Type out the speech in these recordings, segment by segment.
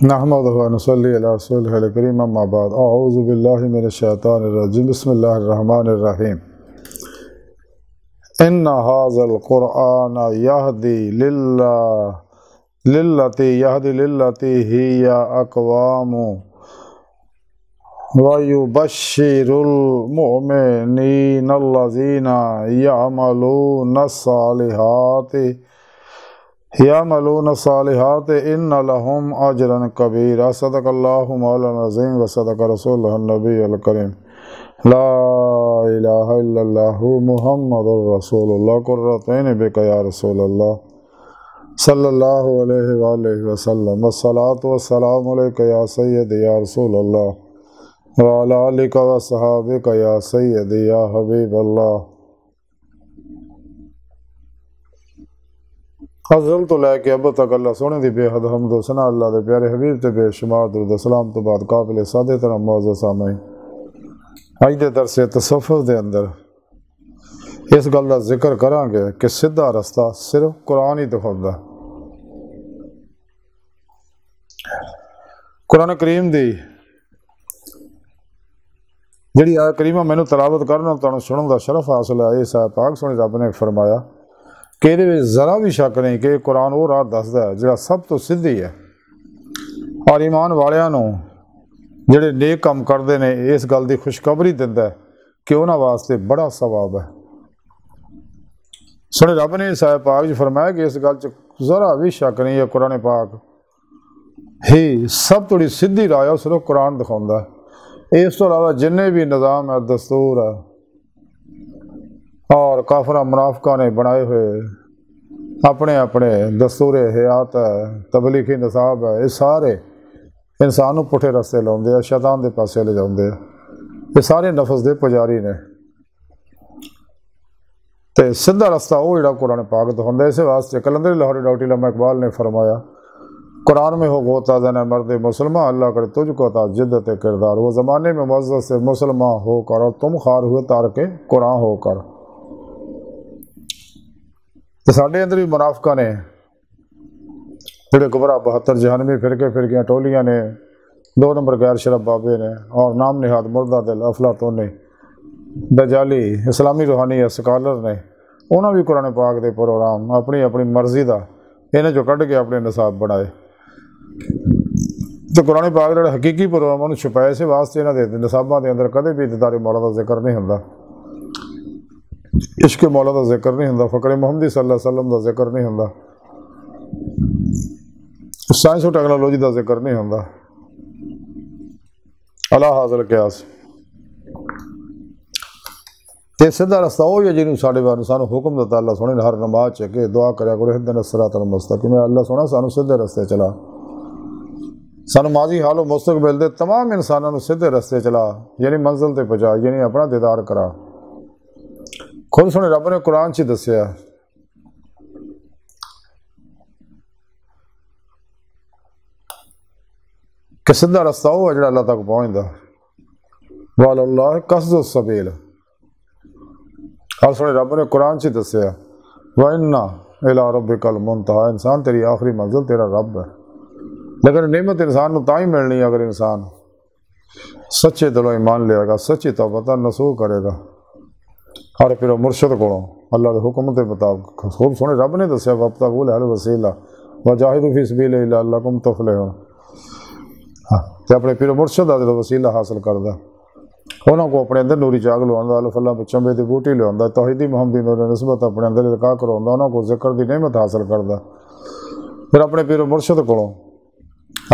نحمدہ و نصلی علی رسولہ الکریم اما بعد اعوذ باللہ من الشیطان الرجیم بسم اللہ الرحمن الرحیم ان ھذا القرآن یہدی للتی ہی اقوام ویبشر المؤمنین الذین یعملون الصالحات ان لهم اجرا کبیرا صدق اللہ مولانا العظیم و صدق رسول النبی الکریم لا الہ الا اللہ محمد رسول اللہ قرۃ عین بک یا رسول اللہ صلی اللہ علیہ وآلہ وسلم والصلاۃ والسلام علیک یا سیدی یا رسول اللہ وعلی آلک وصحابک یا سیدی یا حبیب اللہ۔ افضل تو لے کے اب تک اللہ سونے دی بے حد حمد و ثنا اللہ دے پیارے حبیب تے بے شمار درود و سلام تو بعد قابل سادے طرح معزز سامعین، اج دے درس تصوف دے اندر اس گل دا ذکر کراں گے کہ سیدھا رستہ صرف قرآن ہی دکھاوندا ہے۔ قرآن کریم دی جڑی آیت کریمہ مینوں تلاوت کرنا تانوں سنن دا شرف حاصل ہے، اس پاک سونے رب نے فرمایا کہ یہ ذرا بھی شک نہیں کہ قرآن وہ راہ دسدا ہے جڑا سب تو سیدھی ہے، اور ایمان والیاں نوں جڑے نیک کام کردے نے اس گل دی خوشخبری دیندا ہے کہ انہاں واسطے بڑا ثواب ہے۔ سونے رب نے اس آیت پاک فرمایا کہ اس گل چ ذرا بھی شک نہیں ہے، قرآن پاک ہی سب تو سیدھی راہ ہے، صرف قرآن دکھاوندا ہے۔ اس تو علاوہ جنے بھی نظام ہے، دستور ہے اور کافرہ منافقہ نے بنائے ہوئے اپنے اپنے دستور حیات ہے، تبلیغی نصاب ہے، یہ سارے انسان کو پٹھے رستے لاؤندے ہیں، شیطان دے پاسے لے جاندے ہیں، یہ سارے نفس دے پجاری نے۔ تے سیدھا رستہ وہ جڑا قرآن پاک دکھاوندا ہے۔ اس واسطے کلندر لاہوری ڈاکٹر علامہ اقبال نے فرمایا قرآن میں ہو گوتا زن مرد مسلمان، اللہ کرے تجھ کو عطا جدت کردار، وہ زمانے میں معزز سے مسلمان ہو کر اور تم خار ہوئے تارک قرآن ہو کر۔ ساڈے اندر بھی منافقہ نے جڑے گمراہ 72 جہنمی فرقیاں ٹولیاں نے، 2 نمبر غیر شرف بابے نے، اور نام نہاد مردہ دل افلاطون نے، دجالی اسلامی روحانی اسکالر نے، انہاں بھی قرآن پاک دے پروگرام اپنی اپنی مرضی دا انہیں جو کڈ کے اپنے نصاب بنائے۔ تو قرآن پاک جڑا حقیقی پروگرام انہوں چھپائے، اس واسطے انہاں دے نصاباں دے اندر کدے بھی دیدار مولا دا ذکر نہیں ہوندا، عشق مولا دا ذکر نہیں ہوندا، فقر محمدی صلی اللہ علیہ وسلم دا ذکر نہیں ہوندا، سائنس و ٹیکنالوجی دا ذکر نہیں ہوندا۔ اللہ حاضر قیاس تے سیدھا رستہ وہ ہے جنوں ساڈے بارے سانوں حکم دتا اللہ سونے نے ہر نماز چ کہ دعا کریا کرو اهدنا الصراط المستقیم، اللہ سونا سانوں سیدھے رستے چلا، سانوں ماضی حال و مستقبل دے تمام انساناں نوں سیدھے رستے چلا، یعنی منزل تے پہنچا، یعنی اپنا دیدار کرا۔ خود سونے رب نے قرآن چ دسیا کہ سیدھا رستہ وہ ہے جڑا اللہ تک پہنچدا، وعلی اللہ قصد السبیل۔ اور سونے رب نے قرآن چ دسیا وَإِنَّ إِلَىٰ رَبِّكَ الْمُنْتَهَىٰ، انسان تیری آخری منزل تیرا رب ہے، لیکن نعمت انسان کو تاں ہی ملنی اگر انسان سچے دلوں ایمان لے گا، سچی توبہ نصوح کرے گا، اور پھر مرشد کو اللہ کے حکم کے مطابق خوب سونے رب نے دسیا وَابْتَغُوا إِلَيْهِ الْوَسِيلَةَ وَجَاهِدُوا فِي سَبِيلِهِ لَعَلَّكُمْ تُفْلِحُونَ۔ تے اپنے پیر مرشد کا جو وسیلہ حاصل کردا، انہوں کو اپنے اندر نوری چاگ لواؤں، الف اللہ پہ چمبے دی بوٹی لواؤں، توحیدی محمدی نور نسبت اپنے اندر لکا کراؤں، انہوں کو ذکر دی نعمت حاصل کردا، پھر اپنے پیر مرشد کو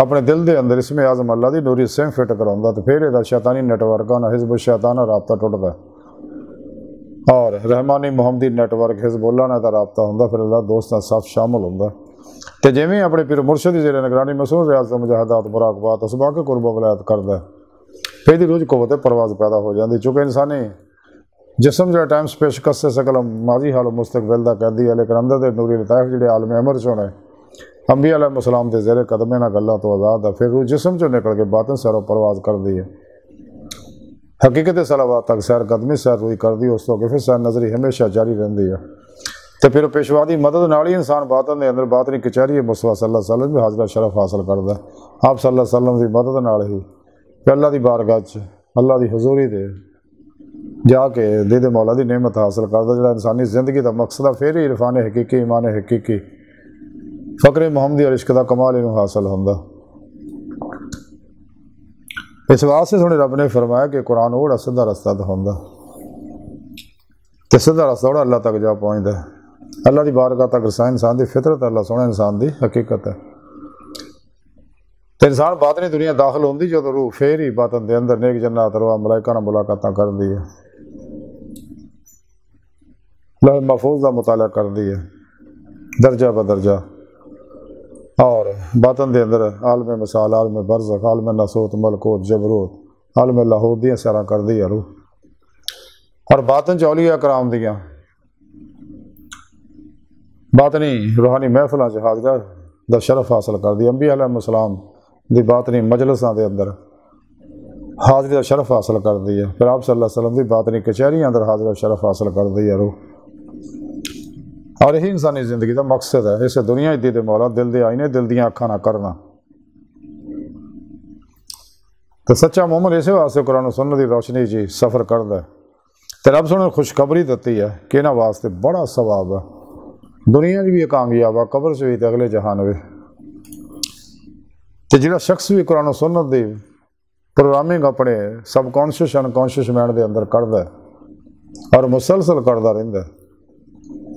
اپنے دل دے اندر اسم اعظم اللہ دی نوری سیم فٹ کراؤں، تو پھر یہ شیطانی نیٹ ورک نہ حزب الشیطان رابطہ ٹوٹدا ہے، اور رحمانی محمدی نیٹ ورک حزب اللہ نے رابطہ ہوندا، پھر اللہ دوستاں ساتھ شامل ہوندا۔ تے جویں اپنے پیر مرشد دی زیر نگرانی مسعود ریاض مجاہدات مراقبات اسباق قرب ولایت کردا ہے، پھر دی روز قوت پرواز پیدا ہو جاندی، چونکہ انسانی جسم جو ٹائم سپیس قصے سکلم ماضی حال و مستقبل دا قیدی ہے، لیکن اندر دے نوری لطائف جڑے عالم امر چوں نے انبیاء علیہ السلام دے زیر قدمے نہ گلاں تو آزاد ہے، پھر روح جسم چوں نکل کے باطن سیر و پرواز کر دی ہے، حقیقت صلوات تک سیر قدمی سیر روئی کر دی، اس تو کہ پھر سیر نظری ہمیشہ جاری رہندی ہے۔ تو پھر پیشوا کی مدد نال ہی انسان باطن کے اندر باطنی کچہری مصطفیٰ صلی اللہ علیہ وسلم بھی حاضرہ شرف حاصل کرتا ہے۔ آپ صلی اللہ علیہ وسلم کی مدد نال ہی کہ اللہ کی بارگاہ اللہ کی حضوری دے جا کے دید مولا کی نعمت حاصل کرتا، جڑا انسانی زندگی کا مقصد ہے، پھر ہی عرفان حقیقی ایمان حقیقی فقر محمدی اور عشق کا کمال انہوں حاصل ہوتا۔ اس واسطے سونے رب نے فرمایا کہ قرآن وہ سیدھا رستہ دکھاؤں تو سیدھا رستہ وہ اللہ تک جا پہنچتا ہے، اللہ کی بارگاہ تک رساں انسان کی فطرت، اللہ سونا انسان کی حقیقت ہے۔ تو انسان باطنی دنیا داخل ہوتی جو روح پھر ہی باطن دے اندر نیک جنات روح ملائکہ نال ملاقاتاں کرتی ہے، لوح محفوظ کا مطالعہ کرتی ہے درجہ بدرجہ، اور باطن دے اندر عالم مثال، عالم برزخ، عالم ناسوت، ملکوت، جبروت، عالم لاہوت دیاں سیراں کرتی ہے روح، اور باطن اولیاء کرام دیاں باطنی روحانی محفلوں سے حاضرہ دا شرف حاصل کر دی، انبیاء علیہ السلام دی باطنی مجلساں دے اندر حاضری دا شرف حاصل کر دی ہے، پھر آپ صلی اللہ علیہ وسلم دی باطنی کچہریاں اندر حاضری دا شرف حاصل کر دی ہے روح، اور یہی انسانی زندگی دا مقصد ہے۔ اسے دنیا ہی دید مولا دل دے آئینے دل دیاں اکھاں نہ کرنا، تو سچا مومن اسے واسطے قرآن و سنت دی روشنی جی سفر کردا ہے، تو رب سونے خوشخبری دیتی ہے کہ انہاں واسطے بڑا ثواب ہے، دنیا بھی یہ کامیاب ہے، قبر سے بھی تے اگلے جہان بھی۔ تو جڑا شخص بھی قرآن و سنت دی پروگرامنگ اپنے سب کانشیس انکانشیس مائنڈ دے اندر کردا ہے اور مسلسل کردا رہندا ہے،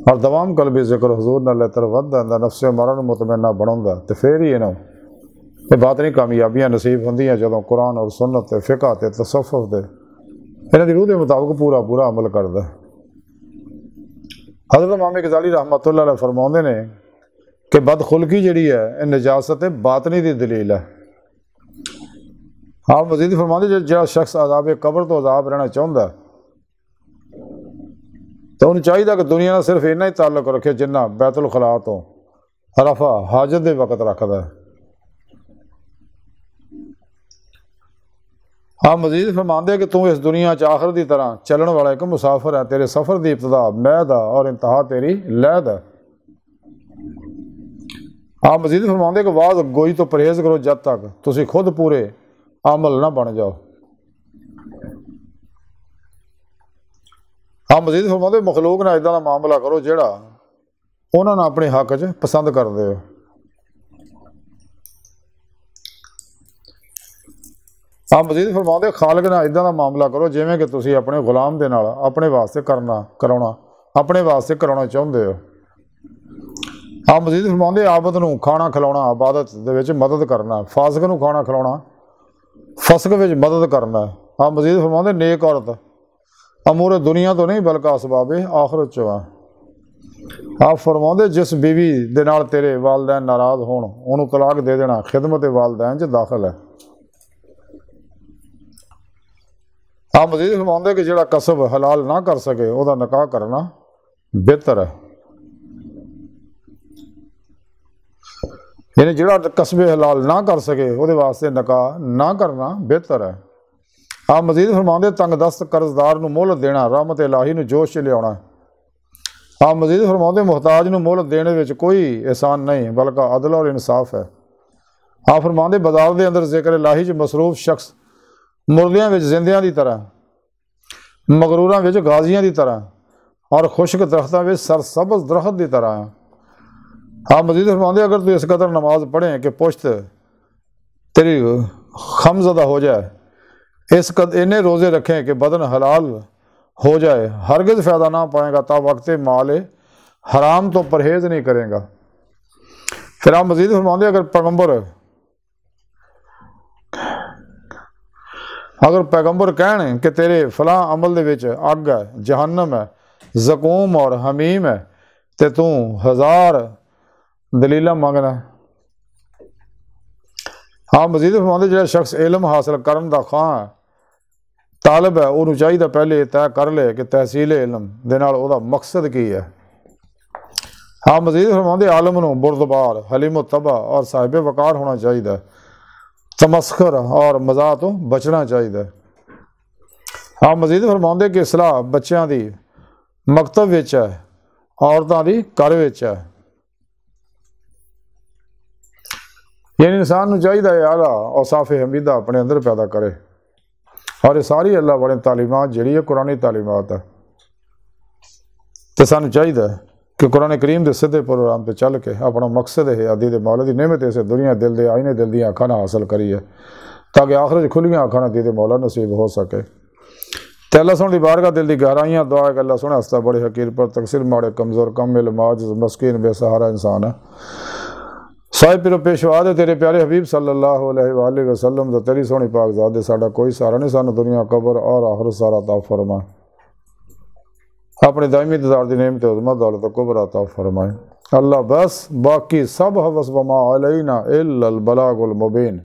اور دوام قلبی ذکر حضور نال تر وددا ہے، نفس مرن مطمئنہ بناوندا ہے، تو پھر ہی انہوں یہ باطنی کامیابیاں نصیب ہوندیاں جدوں قرآن اور سنت تے فقہ تے تصوف دے انہاں دی روح دے مطابق پورا عمل کردا ہے۔ حضرت امام غزالی رحمۃ اللہ علیہ فرماؤندے نے کہ بدخلقی جڑی ہے نجاست باطنی دی دلیل ہے۔ آپ مزید فرماندے جڑا شخص عذاب قبر تو عذاب رہنا چاہتا ہے تو انہوں چاہیے کہ دنیا نہ صرف اتنا ہی تعلق رکھے جنہ بیت الخلاء تو رفع حاجت دے وقت رکھتا ہے۔ آپ مزید فرماندے کہ تو اس دنیا آخر دی طرح چلن والا ایک مسافر ہے، تیرے سفر دی ابتدا میعاد اور انتہا تیری لید ہے۔ آپ مزید فرماندے کہ واز گوئی تو پرہیز کرو جب تک تسی خود پورے عمل نہ بن جاؤ۔ آپ مزید فرماندے مخلوق نہ ادھا دا معاملہ کرو جیڑا انہوں نے اپنے حق چ پسند کر دے۔ آپ مزید فرماؤ خالق نہ ادھا دا معاملہ کرو جویں کہ تسی اپنے غلام دے نال اپنے واسطے کراؤنا چاہتے ہو۔ آپ مزید فرماؤ عابد نو کھانا کھلاؤنا عبادت دے وچ مدد کرنا، فاسق نو کھانا کھلاؤنا فسق وچ مدد کرنا۔ آپ مزید فرماؤ نیک عورت امور دنیا تو نہیں بلکہ اسباب آخرت چ ہے۔ آپ فرماؤ جس بیوی دے نال تیرے والدین ناراض ہون انہوں طلاق دے دینا خدمت والدین چ داخل ہے۔ آپ مزید فرماؤ کہ جڑا کسب حلال نہ کر سکے وہ نکاح کرنا بہتر ہے، یعنی جڑا کسب حلال نہ کر سکے وہ واسطے نکاح نہ کرنا بہتر ہے۔ آپ مزید فرماؤ تنگ دست قرضدار نو مہلت دینا رحمت الہی نو جوش چ لیا۔ آپ مزید فرماؤ محتاج نو مہلت دینے وچ کوئی احسان نہیں بلکہ عدل اور انصاف ہے۔ آپ فرماؤ بازار دے اندر ذکر الہی چ مصروف شخص مردیاں وچ زندیاں دی طرح، مغروراں وچ غازیاں دی طرح اور خشک درختاں وچ سرسبز درخت دی طرح ہے۔ آپ مزید فرماؤ اگر تو اس قدر نماز پڑھیں کہ پشت تیری خمزدہ ہو جائے، اس انہیں روزے رکھیں کہ بدن حلال ہو جائے، ہرگز فائدہ نہ پائے گا تا وقت مال حرام تو پرہیز نہیں کرے گا۔ پھر آپ مزید فرماؤ اگر پیغمبر کہن کہ تیرے فلاں عمل دے وچ اگ ہے، جہنم ہے، زقوم اور حمیم ہے تے تو 1000 دلیلاں منگنا۔ آپ مزید فرماؤ جڑا شخص علم حاصل کرن دا خواہاں طالب ہے انہوں چاہیے پہلے طے کر لے کہ تحصیل علم دے نال او دا مقصد کی ہے۔ آپ مزید فرماؤ عالم نو بردبار، حلیم و طبع اور صاحب وقار ہونا چاہیے، تمسخر اور مزاح تو بچنا چاہیے۔ آپ مزید فرماؤ کہ اصلاح بچیاں دی مکتب وچ ہے عورتوں کی گھر وچ ہے۔ یعنی انسان نو چاہیے اعلیٰ اوصاف حمیدہ اپنے اندر پیدا کرے، اور یہ ساری اللہ والے تعلیمات جہی ہے قرآنی تعلیمات ہے، تو سانو چاہیے کہ قرآن کریم دے سدھے پروگرام پہ چل کے اپنا مقصد ہے عدی دے مولا دی نعمت سے دنیا دل دے آئینے دل دیاں اکھاں حاصل کریے تاکہ آخرت کھلیاں اکھاں عدی دے مولا نصیب ہو سکے۔ تے اللہ سونے دی بارگاہ دل دی گہرائیاں دعا ہے کہ اللہ سونے ہستا بڑے حقیر پر تقصیر ماڑے کمزور کم علم عاجز مسکین بے سہارا انسان ہے، صاحب پیرو پیشوا دے تیرے پیارے حبیب صلی اللہ علیہ وآلہ وسلم تو تیری سونی پاک ذات دے ساڈا کوئی سہارا نہیں، سانو دنیا قبر اور آخرت سارا عطا فرما، اپنے دائمی دیدار دی نعمت عظمت دولت کبریٰ عطا فرمائے اللہ۔ بس باقی سب حوث وما علینا الا البلاغ المبین۔